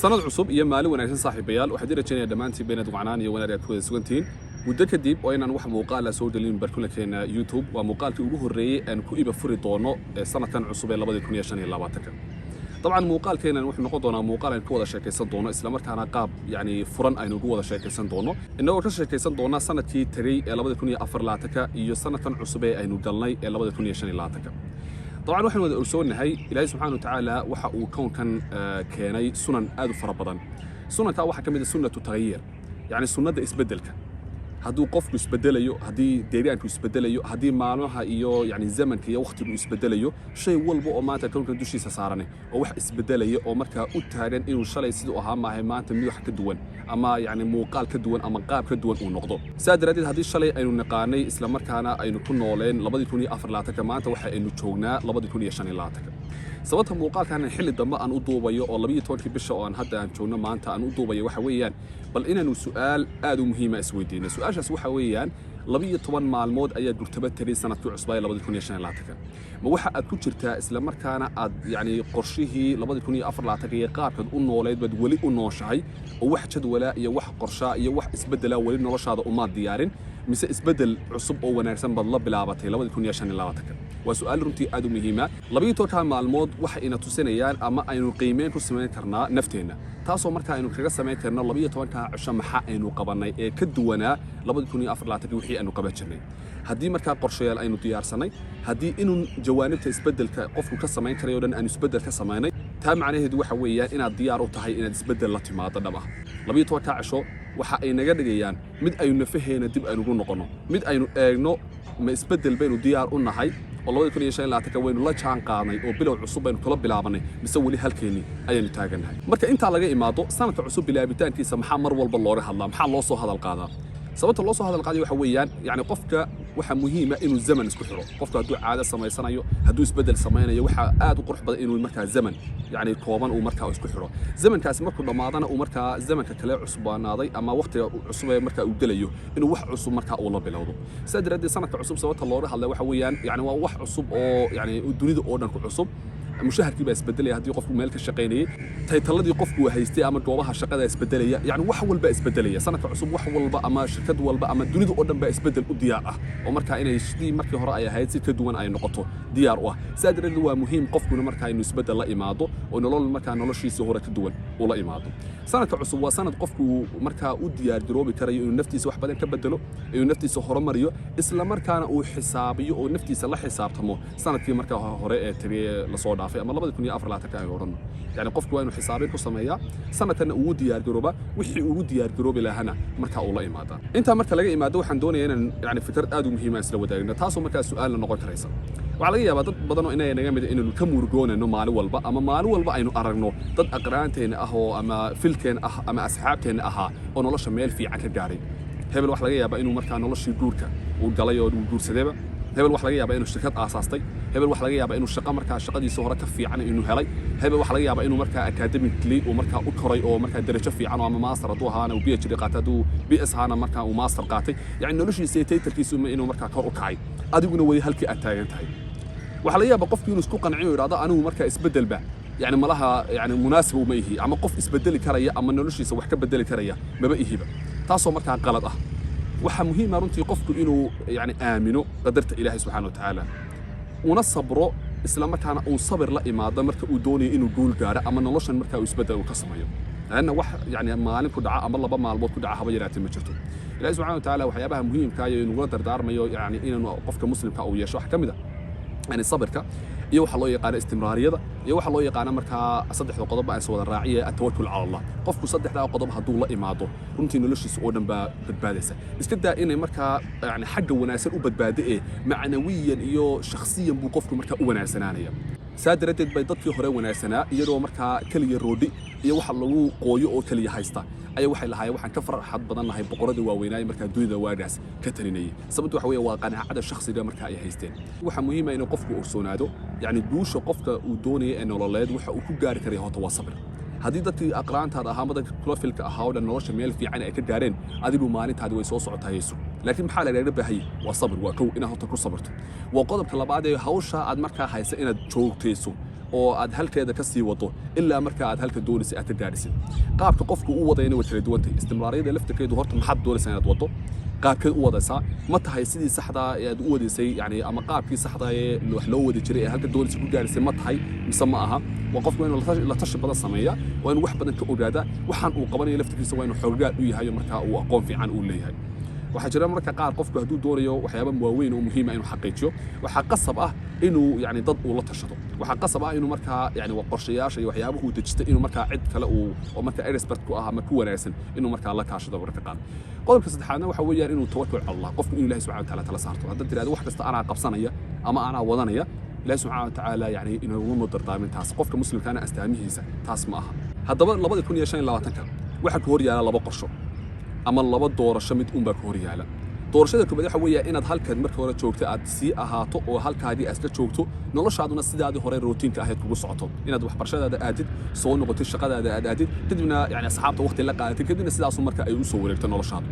sanad cusub iyo maalin wanaagsan saaxiibayaal waxaad rajaynaya dhamaantii beenad wacnaan iyo wanaag aad ku wada sugantiin muddo kadib oo inaan wax muuqaal la soo dhalin barkulkeena YouTube waa muuqaalkii ugu horeeyay aan ku iba furi doono sanadkan cusub ee 2025 طبعا muuqaalkeenan wuxuu noqon doonaa muuqaal aan ku wada sheekaysan doono isla markaana qaab yani furan aynu ugu wada sheekaysan doono inagoo ka sheekaysan doona sanadkii tagay ee 2024 iyo sanadkan cusub ee aynu galnay ee 2025 طبعا waxaan wada ogsoonahay Ilaahay subhanahu wa ta'ala waxa uu koonkan keenay sunan aad u fara badan sunanka waxa kamid ah sunnatu taghyir yani sunnada isbedelka hadduu qofku isbedelayo haddii deegaanku isbedelayo haddii maalmaha iyo yani zamanka iyo waqtigu isbedelayo shay walba oo maanta koonkan dushiisa saaran oo wax isbedelaya oo markaa u taagan inuu shalay sidoo ahaa maahay maanta mid wax ka duwan ama yani muuqaal ka duwan ama qaab ka duwan uu noqdo saadaradeed haddii shalay aynu naqaanay isla markaana aynu ku nooleen 2024 maanta waxa aynu joognaa 2025 sababta muuqaalkan xilli dambe aan u duubayo oo 12 bisha oo aan hadda aan joogno maanta aan u duubayo waxa weeyaan bal inaanu su'aal aad u muhiim ah isweydiino su'aashaas waxa weeyaan 12 maalmood ayaa gurtaba tagay sanadkii cusub ee 2025 ma waxa aad ku jirtaa isla markaana aad yani qorshihii 2024 ee qaabkan u nooleed bad wali u nooshahay oo wax jadwala iyo wax qorsha iyo wax isbedela wali noloshaada uma diyaarin mise isbedel cusub oo wanaagsan bad la bilaabatay 2025 waa su'aal runtii aad u muhiim ah 12 maalmood waxa ina tusinayaan ama aynu qiimeyn ku sameyn karnaa nafteena taasoo markaa aynu kaga sameyn karno 12 cisho maxaa aynu qabanay ee ka duwanaa 2024 wixii aynu qaban jirnay haddii markaa qorshayaal aynu diyaarsanay haddii inuu jawaanibta isbedelka qofku ka sameyn karayo dhan aan isbedel ka sameynay taa macnaheedu waxa weeyaan inaad diyaar u tahay inaad isbedel la timaado dhab ah 12 cisho waxa ay naga dhigayaan mid aynu nafaheena dib aynu ugu noqono mid aynu eegno ma isbedel baynu diyaar u nahay oo 2025 waynu la jaan qaadnay oo bilow cusub aynu kula bilaabanay mise wali halkeeni ayaynu taaganahay marka inta laga imaado sanadka cusub bilaabitaankiisa maxaa mar walba looga hadlaa maxaa loo soo hadal qaadaa sababta loo soo hadal qaaday waxa weeyaan yani qofka waxa muhiim ah inuu zaman isku xiro qofka hadduu caado sameysanayo hadduu isbedel sameynayo waxa aad u qurux badan inuu markaa zaman yani kooban uu markaa isku xiro zamankaas markuu dhamaadana uu markaa zamanka kale cusbaanaaday ama waqtiga cusub ee markaa uu galayo inuu wax cusub markaa uu la bilowdo sadaradeed sanadka cusub sababta looga hadlay waxa weeyaan yani waa wax cusub oo yani dunida oo dhan ku cusub mushaharkii baa isbedelaya haddii qofku meel ka shaqeynayay taytaladii qofku haystay ama goobaha shaqada isbedelaya yani wax walba isbedelaya sanadka cusub wax walba ama shirkad walba ama dunida oo dhan baa isbedel u diyaar ah oo markaa inay sidii markii hore ay ahayd si ka duwan ay noqoto diyaar u ah saadaradeed waa muhiim qofkuna markaa inuu isbedel la imaado oo nolol markaa noloshiisa hore ka duwan uu la imaado sanadka cusub waa sanad qofku markaa u diyaar garoobi karayo inuu naftiisa wax badan ka bedelo inuu naftiisa horumariyo isla markaana uu xisaabiyo oo naftiisa la xisaabtamo sanadkii markaa hore ee tagay la soo dhaafay ama 2024 ay oran yani qofku waa inuu xisaabin ku sameeyaa sanadkan uu diyaar garooba wixii uu diyaar garoobi lahana markaa uu la imaado inta marka laga imaado waxaan doonayaa inaan yani fikir aad u muhiim ah isla wadaagno taasoo markaa su'aal noqon karaysa waxa laga yaabaa dad badan oo inay naga mid inuu ka murugoonano maalin walba ama maalin walba aynu aragno dad aqraanteena ah oo ama filkeen ah ama asxaabteena aha oo nolosha meel fiican ka gaaray hebel wax laga yaabaa inuu markaa noloshii guurka uu galay oo uu guursadayba hebel wax laga yaabaa inuu shirkad aasaastay hebel wax laga yaabaa inuu shaqo markaa shaqadiisa hore ka fiican inuu helay hebel wax laga yaabaa inuu markaa academically uu markaa u koray oo markaa darajo fiican oo ama master hadduu ahaana uu PhD qaatay hadduu BS ahaana markaa uu master qaatay yani noloshiisa iyo taytarkiisu inuu markaa kor u kacay adiguna wali halkii aad taagan tahay waxa laga yaabaa qofkii inuu isku qanciyo yiraahdo anigu markaa isbedelba يعني ملها يعني مناسب وما يهي أما قف إسبدل كريا أما نلشي سوى حكب بدل كريا ما بقى يهيبه تاسو مركها غلط waxa muhiim ah runtii qofku inuu yani aamino qadarta Ilaahay subhanahu wa ta'ala una sabro isla markaana uu sabir la imaado marka uu doonayo inuu gool gaaro ama noloshan marka uu isbedel ka sameeyo laana wax yani maalin ku dhaca ama laba maalmood ku dhaca haba yaraatay ma jirto Ilaahay subhanahu wa ta'ala waxyaabaha muhiimka ah inuu dardaarmayo yani inuu qofka muslimka uu yeesho wax kamid ah يعني صبرك iyo waxa loo yaqaan istimraariyada iyo waxa loo yaqaan markaa saddexda qodob aan soo wada raaciye at-tawakkul ala Allah qofku saddexda qodob haduu la imaado runtii noloshiisa oo dhan baa badbaadaysa iska daa inay markaa yani xagga wanaagsan u badbaadee macnawiyan iyo shakhsiyan buu qofku markaa u wanaagsanaanaya saadaradeed bay dadkii hore wanaagsanaa iyadoo markaa kaliya roodhi iyo waxa lagu qooyo oo kaliya haysta ay waxay lahaayeen waxaan ka farxad badan lahay boqorada waaweynaa markaa dunida waagaas ka talinayay sababtu waxa weeye waa qanaacada shakhsiga markaa ay haysteen waxa muhiim ah in qofku ogsoonaado yani guusha qofka uu doonayo ee nololeed waxa uu ku gaari karay hota waa sabir haddii dadkii aqraantaada ahaa madanka klofilka ahaa oo dhan nolosha meel fiican ay ka gaareen adigu maalintaadi way soo socotayso laakiin maxaa lagaga baahay waa sabir waa kow inaad hota ku sabarto waa qodobka labaad ee hawsha aad markaa haysa inaad joogtayso oo aad halkeeda ka sii wado ilaa marka aad halka doonaysid aad ka gaadhisid qaabka qofku u wadayna way kala duwan tahay istimraariyada laftirkeedu horta maxaad doonaysaa inaad wado qaabkeed u wadaysaa ma tahay sidii saxda aad u wadaysay yani ama qaabkii saxda ee wax loo wadi jiray ee halka doonaysid ku gaadhisay ma tahay mise ma aha waa qofku inuu la tashi badan sameeyaa waa inuu wax badan ka ogaada waxaan uu qabanayo laftirkiisa waa inuu xoogaad u yahay marka uu aqoon fiican u leeyahay waxaa jira marka qaar qofku hadduu doonayo waxyaabo waaweyn oo muhiim ah inuu xaqiijiyo waxaa qasab ah inuu yani dad uu la tashado waxaa qasab ah inuu markaa yani qorshayaasha iyo waxyaabaha uu dejistay inuu markaa cid kale uu oo markaa expert ku ah ama ku wanaagsan inuu markaa la kaashado marka qaar qodobka saddexaadna waxa weeyaan inuu tawakkul cala Allah qofku inuu Ilaahay subhanahu wa ta'ala tala saarto hadda tiraado wax kasta anaa qabsanaya ama anaa wadanaya Ilaahay subhanahu wa ta'ala yani inuu ugu dardaarmin taas qofka muslimkaana astaamihiisa taas ma aha haddaba 2025 waxa ku hor yaala laba qorsho ama laba doorasho mid un baa ku hor yaala doorashada koobaad waxa weeyaa inaad halkan marka hore joogto aad sii ahaato oo halkaadii aad ka joogto noloshaaduna sidaadii hore rootiinka ahayd kugu socoto inaad waxbarashadaada aadid soo noqotid shaqadaada aad aadid kadibna yani asxaabta waqti la qaadatid kadibna sidaas marka ay u soo wareegto noloshaadu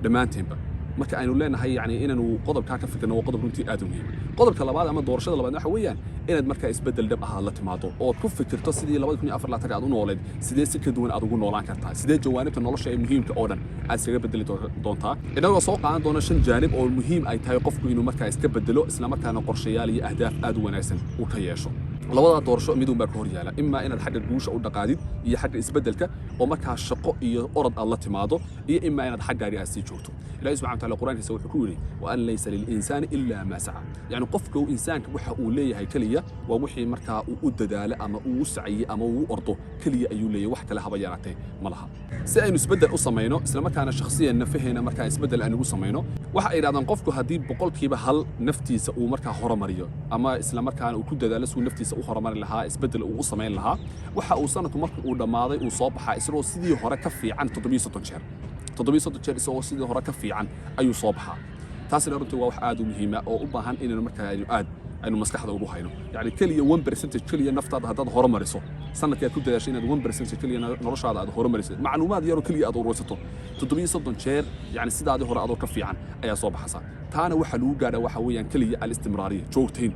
dhammaantiinba marka aynu leenahay yani inaanu qodobka ka fikirno qodob runtii aad u muhiim qodobka labaad ama doorashada labaad waxa weeyaan inaad marka isbedel dhab ah la timaado oo ku fikirto sidii 2024 aad u nooleed sidee si ka duwan aad ugu noolaan kartaa sidee jawaanibta nolosha ee muhiimka oo dhan aad isaga bedeli doontaa inagoo soo qaadan doona 5 jaanib oo muhiim ay tahay qofku inuu marka iska bedelo isla markaana qorshayaal iyo ahdaaf aad u wanaagsan uu ka yeesho labada doorasho mid un baa ka hor yaala imma inaad xagga guusha u dhaqaadid iyo xagga isbedelka oo markaa shaqo iyo orod aad la timaado iyo imma inaad xaggaagi aad sii joogto ilaahay subhanahu wa ta'ala quraankiisa wuxuu ku yiri wa an laysa lil insani illa ma sa'a yani qofka uu insaanka waxa uu leeyahay kaliya waa wixii markaa uu u dadaalo ama uu u saciyay ama uu ordo kaliya ayuu leeyahay wax kale haba yaraatee ma laha si aynu isbedel u sameeyno isla markaana shakhsiyan nafaheena markaa isbedel aan ugu sameeyno waxa ay yiraahdaan qofku hadii boqolkiiba hal naftiisa uu markaa horumariyo ama isla markaana uu ku dadaalo si naftiisa u horumari lahaa isbedel uu sameyn lahaa waxa uu sanadku markii uu dhamaaday uu soo baxaa isagoo sidii hore ka fiican 700 jeer isagoo sidii hore ka fiican ayuu soo baxaa taasina runtii waa wax aad u muhiim ah oo u baahan inaynu markaa aynu maskaxda ugu hayno yani kaliya 1% kaliya naftaada haddaad horumariso sanadkii aad ku dadaashay inaad 1% kaliya noloshaada aad horumariso macluumaad yar oo kaliya aad urursato 700 jeer yani sidaadii hore adoo ka fiican ayaa soo baxaysa taana waxa lagu gaadhaa waxa weeyaan kaliya al-istimraariya joogtayn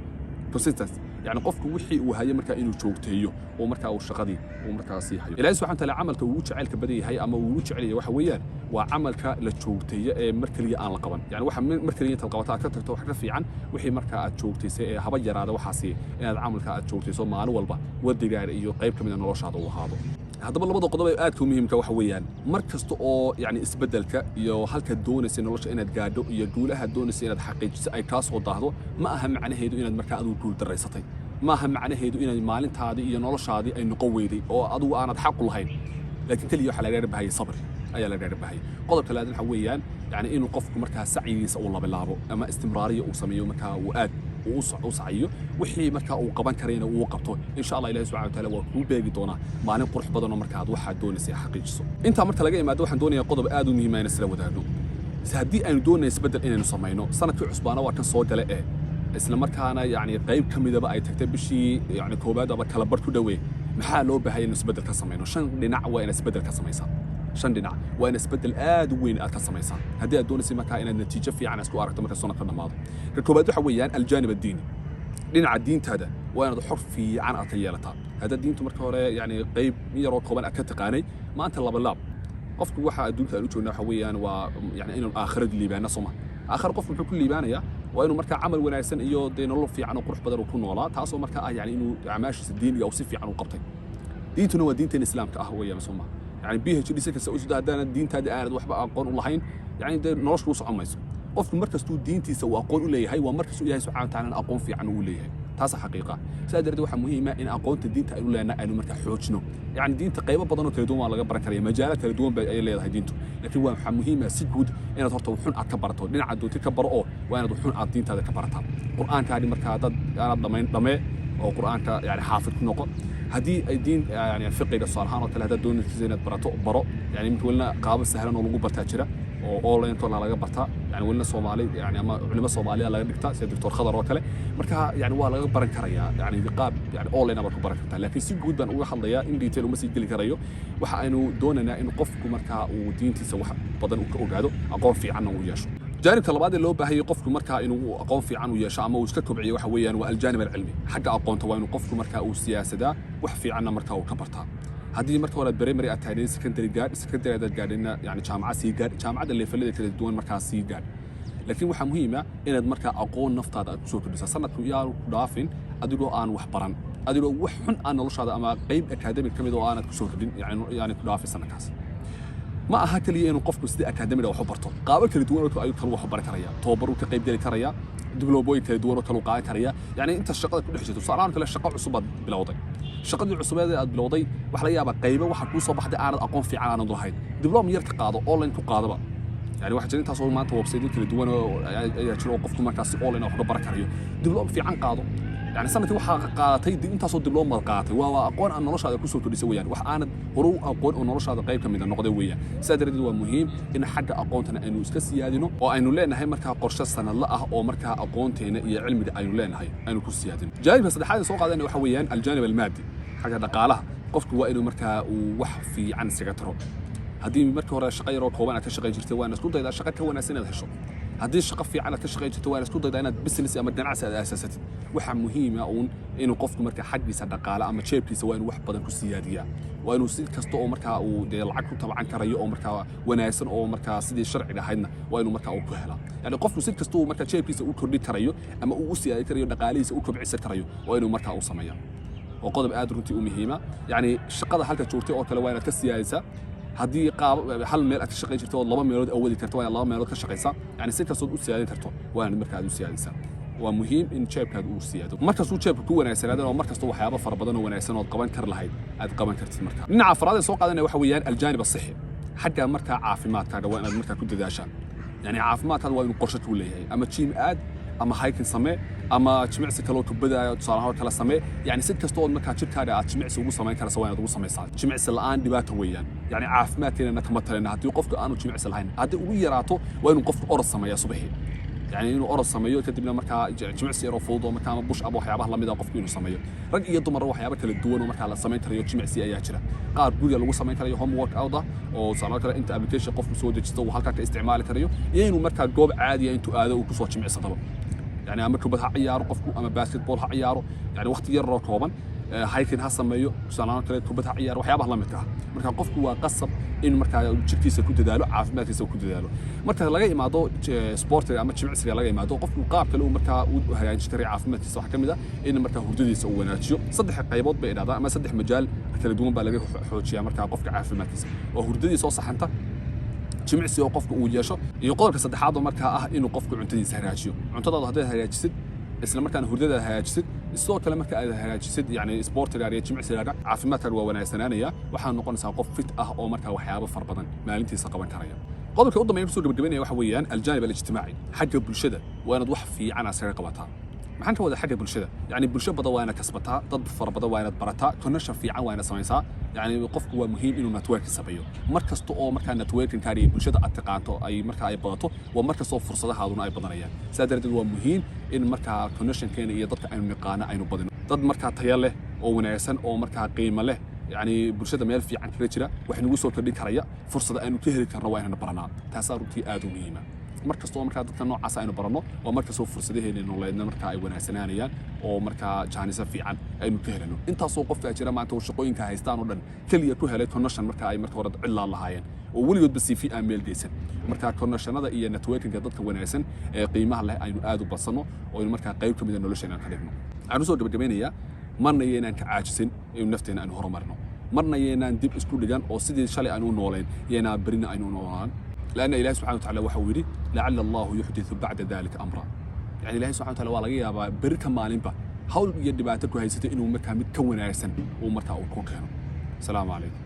consistency يعني قفك وحي وهي مركا إنه شوكتيو ومركا وشقدي ومركا صيحي إلهي سبحانه وتعالى عملك ووجعلك بدي هي أما ووجعلي وحويان وعملك للشوكتية مركلية أنا لقبا يعني واحد من مركلية القوات كتبت واحد في عن وحي مركا أتشوكتي هبجر هذا وحاسي إن عملك أتشوكتي صوم مع الولبة ودي جار إيو قريب كمان النورش هذا وهذا هذا بالله بدو قضايا aad ku muhiimka wax weeyaan markasta oo yani isbedelka iyo halka doonaysa nolosha inaad gaadho iyo guulaha doonaysa inaad xaqiijiso ay ka soo daahdo ma aha macnaheedu inaad markaa adigu guul dareysatay ma aha macnaheedu inaad maalintaadii iyo noloshaadii ay noqon weyday oo adigu aanad xaq u lahayn laakiin kaliya waxa laga rabay sabr ayaa laga rabay qodobka labaad waxa weeyaan yani inuu qofku markaa sacyigiisa uu labilaabo ama istimraariyo uu sameeyo markaa uu aad uu saciyo wixii markaa uu qaban karayna uu qabto insha Allah Ilaahay subhanahu wa ta'ala waa ku beegi doona maalin qurux badan oo markaa waxa doonaysa xaqiijiso inta marka laga yimaado waxaan doonayaa qodob aad u muhiim ah in isla wadaagno haddii aynu doonayno isbedel inaynu sameeyno sanadkii cusbaana waa kan soo gala isla markaana yani qayb kamidaba ay tagtay bishii yani koobaad aba kala bar ku dhaweey maxaa loo baahay in isbedel ka sameeyno shan dhinac waa in isbedel ka sameeysaa shan dhinac waa in isbedel aad u weyn aad ka sameeysaa haddii aad doonayso markaa inaad natiijo fiican isku aragto marka sanadka dhamaado ka koobaad waxa weeyaan aljaanib ad-diini dhinaca diintaada waa inaad xor fiican aad ka yeelataa hadda diintu marka hore yani qayb yaroo kooban aad ka taqaanay maanta laba laab qofku waxa adduunka aanu joogno waxa weeyaan waa yani inuu aakhirad liibaana soma aakhir qofku wuxuu ku liibaanaya waa inuu markaa camal wanaagsan iyo nolol fiican oo qurux badan ku noolaa taasoo markaa ah yani inuu acmaashiisa diiniga oo si fiican u qabtay diintuna waa diinta islaamka ah weeyaan soma يعني PhD سكس أو سود هذا الدين تاد أنا دوح بقى أقول الله هين يعني ده نرش روس عميس قف مركز تو دين تي سو أقول وليه هاي ومركز إلهي سبحانه وتعالى أقوم في عنه وليه تاسع حقيقة سأدري دوح مهمة إن أقوم الدين تقول لنا أنه مركز حوجنا يعني دين تقريبا بدنا تردون على جبر كريم مجالات تردون بأي اللي هاي دينته لكن هو مهمة سجود إن ترتو حن أكبرته لين عدو تكبر وأنا دوحون عدين تاد كبرتها القرآن كهذه مركز أنا ضمين أو القرآن يعني حافظ نقط هذه الدين يعني الفقه الصالحان وثلاثة دون زينة برو يعني مثلنا قابل سهلا ولقوا برتاجرة أو أونلاين طلع على برتا يعني ولنا صومالي يعني أما علماء صومالية على دكتور سيد دكتور خضر وكله مركها يعني ولا برن كريا يعني بقاب يعني أونلاين بركو بركة لكن سيد جود بن أول حليا إن ديتيل ومسيد اللي كريو وحأنو دوننا إنه قفكم مركها ودين تسوي بدن وقعدوا أقوم في عنه وياشو جانبka labaad ee loo baahay qofku marka inuu aqoon fiican u yeesho ama uu iska kobciyo waxa weeyaan waa aljaanib alcilmi xagga aqoonta waa inuu qofku marka uu siyaasada wax fiicanna marka uu ka bartaa haddii marka hore primary aad tahay secondary aad gaadhina yani jaamacad sii gaadh jaamacadda leefalada kala duwan markaa sii gaadh laakiin waxaa muhiim ah inaad marka aqoon naftaada aad kusoo kordhiso sanadku iyaanu ku dhaafin adigoo aan wax baran adigoo wax xun aan noloshaada ama qayb academic ka mid oo aanad kusoo kordhin yani ku dhaafin sanadkaas ma aha kaliya inuu qofku sidii academiga wax u barto qaabo kala duwan oo ay kala wax baran karaya tababar ka qayb gali karaya diblooboyin kala duwan oo kala qaadan karaya yani inta shaqada ku dhex jirto saaraan kale shaqo cusub aad bilowday shaqadii cusubeed aad bilowday wax la yaaba qaybo waxa ku soo baxday aanad aqoon fiican aanad lahayn dibloom yar ka qaado online ku qaadaba يعني واحد جرين تاسو maanta website kala duwan ayaa jiro qofku markaas online wax ka baran karayo dibloom fiican qaado يعني sanadkii waxa qaadatay intaasoo dibloom ma qaatay waa aqoon aan noloshaada ku soo kordhisay weeyaan wax aanad hore u aqoon oo noloshaada qayb ka mid ah noqday weeyaan sidaas waa muhiim in xagga aqoontana aynu iska siyaadino oo aynu leenahay marka qorshe sanadle ah oo marka aqoonteena iyo cilmiga aynu leenahay aynu ku siyaadino jaanibka saddexaad soo qaadana waxa weeyaan aljaanib almaadi xagga dhaqaalaha qofku waa inuu marka uu wax fiican isaga taro haddii markii hore shaqo yar oo kooban aad ka shaqayn jirtay waan isku daydaa shaqo ka wanaagsan inaad hesho haddii shaqo fiican aad ka shaqayn jirtay waan isku daydaa inaad business ama ganacsi aad aasasatid waxa muhiim ah inuu qofku marka xaggiisa dhaqaale ama jeebkiisa waa inuu wax badan ku siyaadiyaa waa inuu si kasta oo marka uu lacag ku tabacan karayo oo marka wanaagsan oo marka sidii sharciga ahaydna waa inuu marka uu ku helaa yani qofku si kasta oo marka jeebkiisa uu kordhin karayo ama uu siyaadi karayo dhaqaalihiisa uu kobcisan karayo waa inuu marka uu sameeyaa oo qodob aad runtii u muhiima yani shaqada halka joogtay oo kale waa inaad ka siyaadisaa haddii qaab hal meel aad ka shaqayn jirto oo laba meelood awoodi karto waa laba meelood ka shaqaysaa yani si kastoo u siyaadin karto waa marka aad u siyaadisaa waa muhiim in jeebkaada uu siyaado markaas uu jeebku ku wanaagsanaado oo markaas waxyaabo fara badan oo wanaagsan oo qaban kar lahayd aad qaban kartid marka dhinaca afraad ee soo qaadanaya waxa weeyaan aljaanib as-sihhi xagga marka caafimaadkaaga waa inaad marka ku dadaashaan yani caafimaadkaaga waa inuu qorshe ku leeyahay ama jiim aad ama hiking samee ama jimicsi kale oo tubada tusaalaha kala samee yani sid kasta oo marka jirkaaga aad jimicsi ugu sameyn karayso waa inaad ugu sameysaa jimicsi la'aan dhibaato weeyaan yani caafimaadkeena kama talina haddii qofku aanu jimicsi lahayn haddii ugu yaraato waa inuu qofku orod sameeyaa subaxii يعني إنه أرد سميه كدبنا مركا جمعسي رفوض ومركا بوش أبو حيابه الله ميدا قف إنه سميه رج يضمر روح حيابه كل الدول ومركا على سمين ترى جمعسي أي أشرة قار بقول لو سمين ترى هم وورك أوضة أو صار ترى أنت أبليكيشن قف مسودة تستوى وهالك استعمال ترى يعني إنه مركا جوب عادي أنتوا هذا وكسوة جمعسي طبعا يعني أما كبر عياره قفكم أما باسكت بول عياره يعني وقت يرى طبعا هايكن هسميه صار ترى كبر عياره وحيابه الله متاه مركا قفكم وقصب إنه مركا جبتيسه كنت داله عافماتيسه كنت داله مركا لقى إمادو سبورت أما جمعسي لقى إمادو قفكم قابل ومركا هيشتري عافماتيسه صح كم ده إن مركا هرديسه وناتشيو صدح قيبات بين هذا أما صدح مجال كلا دوم بلاقي حوشيا مركا قفك عافماتيسه وهرديسه صح أنت جمعسي oo qofka uu yeesho iyo qodobka saddexaad oo markaa ah inuu qofku cuntadiisa hagaajiyo cuntadaada haday hagaajisid isla markaana hurdada hagaajisid sidoo kale marka aad hagaajisid yani sportiga iyo jimicsiga caafimaadka waa wanaagsananaya waxa noqonaysaa qof fit ah oo markaa waxyaabo far badan maalintiisa qaban karaya qodobka u dambeeya soo gabagabeynaya waxa weeyaan aljaanib alijtimaaci xagga bulshada waa inaad wax fiican asaga qabataa maxaan ka wada xagga bulshada yani bulsho badan waa inaad kasbataa dad far badan waa inaad barataa connection fiican waa inaad samaysaa يعني qofku waa muhiim inuu network sameeyo markasta oo marka networking kaari bulshada aad taqaanto ay marka ay badato waa markasta oo fursadahaaduna ay badanayaan saadareed waa muhiim in marka connection keena iyo dadka aynu naqaana aynu badino dad marka tayo leh oo wanaagsan oo marka qiimo leh يعني bulshada meel fiican kaga jira wax nagu soo kordhin karaya fursada aynu ka heli karno waa inaan baranaa taas runtii aad u muhiim ah markasta oo marka dadka noocaas aynu barano waa markasta oo fursadaheena nololeedna marka ay wanaagsananayaan oo marka jaanisa fiican aynu ka helano intaas oo qofka jira maanta oo shaqooyinka haystaan oo dhan kaliya ku helay connection marka ay marka hore cilad lahaayeen oo waligood ba CV aan meel geysan marka connectionada iyo networkinga dadka wanaagsan ee qiimaha leh aynu aad u badsano oo marka qayb ka mid ah nolosheena ka dhigno aanu soo gabagabeynaya marna yeynaan ka caajisin in nafteena aan horumarno marna yeynaan dib isku dhigan oo sidii shalay aanu nooleen yeynaan barina aynu noolaan لأن إله سبحانه وتعالى وحوري لعل الله يحدث بعد ذلك أمرا يعني إله سبحانه وتعالى والله يا بركة مالين حاول يدي بعتك وهيسته إنه مكان متكون أحسن ومرتا أو كوكانو السلام عليكم